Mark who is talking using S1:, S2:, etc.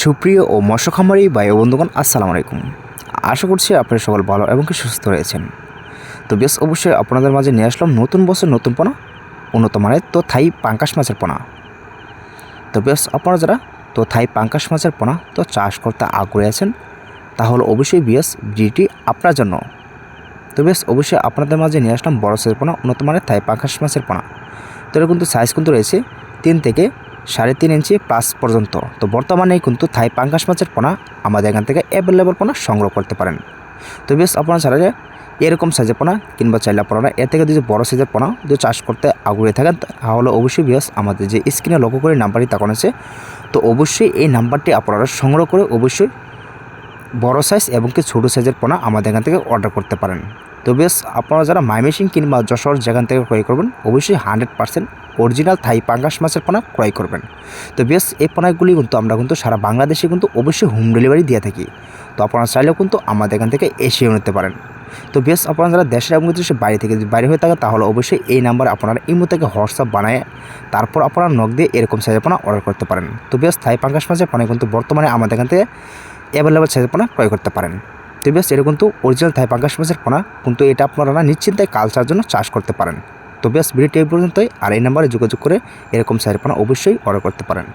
S1: সুপ্রিয় ও মৎস্য খামারি ভাই ও বন্ধুগণ, আসসালামু আলাইকুম। আশা করছি আপনারা সকল ভালো এবং কি সুস্থ রয়েছেন। তো বেশ অবশ্যই আপনাদের মাঝে নিয়ে আসলাম নতুন বছর নতুন পোনা, উন্নত মানের তো থাই পাঙ্কাশ মাছের পোনা। তো বেশ আপনারা যারা তো থাই পাঙ্কাশ মাছের পোনা তো চাষ করতে আগ্রহী আছেন, তাহলে অবশ্যই বিএস ভিডিওটি আপনার জন্য। তো বেশ অবশ্যই আপনাদের মাঝে নিয়ে আসলাম বড় সাইজের পোনা, উন্নত মানের থাই পাঙ্কাশ মাছের পোনা। তো এটা কিন্তু সাইজ কিন্তু রয়েছে 3 থেকে 3.5 ইঞ্চি প্লাস পর্যন্ত। তো বর্তমানে কিন্তু থাই পাঙ্কাশ মাছের পোনা আমাদের এখান থেকে অ্যাভেলেবল পোনা সংগ্রহ করতে পারেন। তো বেশ আপনারা চাইলে এরকম সাইজের পোনা কিংবা চাইলে আপনারা এর থেকে যদি বড় সাইজের পোনা যদি চাষ করতে আগ্রহী থাকেন, তাহলে অবশ্যই বেশ আমাদের যে স্ক্রিনে লক্ষ্য করে নাম্বারটি তাকানো আছে, তো অবশ্যই এই নাম্বারটি আপনারা সংগ্রহ করে অবশ্যই বড় সাইজ এবং কি ছোটো সাইজের পোনা আমাদের এখান থেকে অর্ডার করতে পারেন। তো বেশ আপনারা যারা ময়মনসিংহ কিংবা যশোর যেখান থেকে ক্রয় করবেন, অবশ্যই 100% অরিজিনাল থাই পাঙ্গাস মাছের পোনা ক্রয় করবেন। তো বেশ এই পোনাগুলি কিন্তু আমরা কিন্তু সারা বাংলাদেশে কিন্তু অবশ্যই হোম ডেলিভারি দিয়ে থাকি। তো আপনারা চাইলেও কিন্তু আমাদের এখান থেকে এসেও নিতে পারেন। তো বেশ আপনারা যারা দেশের এবং দেশের বাইরে থেকে যদি বাইরে হয়ে থাকেন, তাহলে অবশ্যই এই নাম্বার আপনারা ইমো থেকে হোয়াটসঅ্যাপ বানায় তারপর আপনারা নক দিয়ে এরকম সাইজের পোনা অর্ডার করতে পারেন। তো বেশ থাই পাঙ্গাস মাছের পোনা কিন্তু বর্তমানে আমাদের এখান থেকে অ্যাভেলেবল সাইজের পোনা ক্রয় করতে পারেন। তো বেশ এটা কিন্তু অরিজিনাল থাই পাঙ্গাস মাছের পোনা, কিন্তু এটা আপনারা নিশ্চিন্তায় কালচার জন্য চাষ করতে পারেন। তো বেশ ভিডিওটি এই পর্যন্তই, আর এই নাম্বারে যোগাযোগ করে এরকম সাইজের পোনা অবশ্যই অর্ডার করতে পারেন।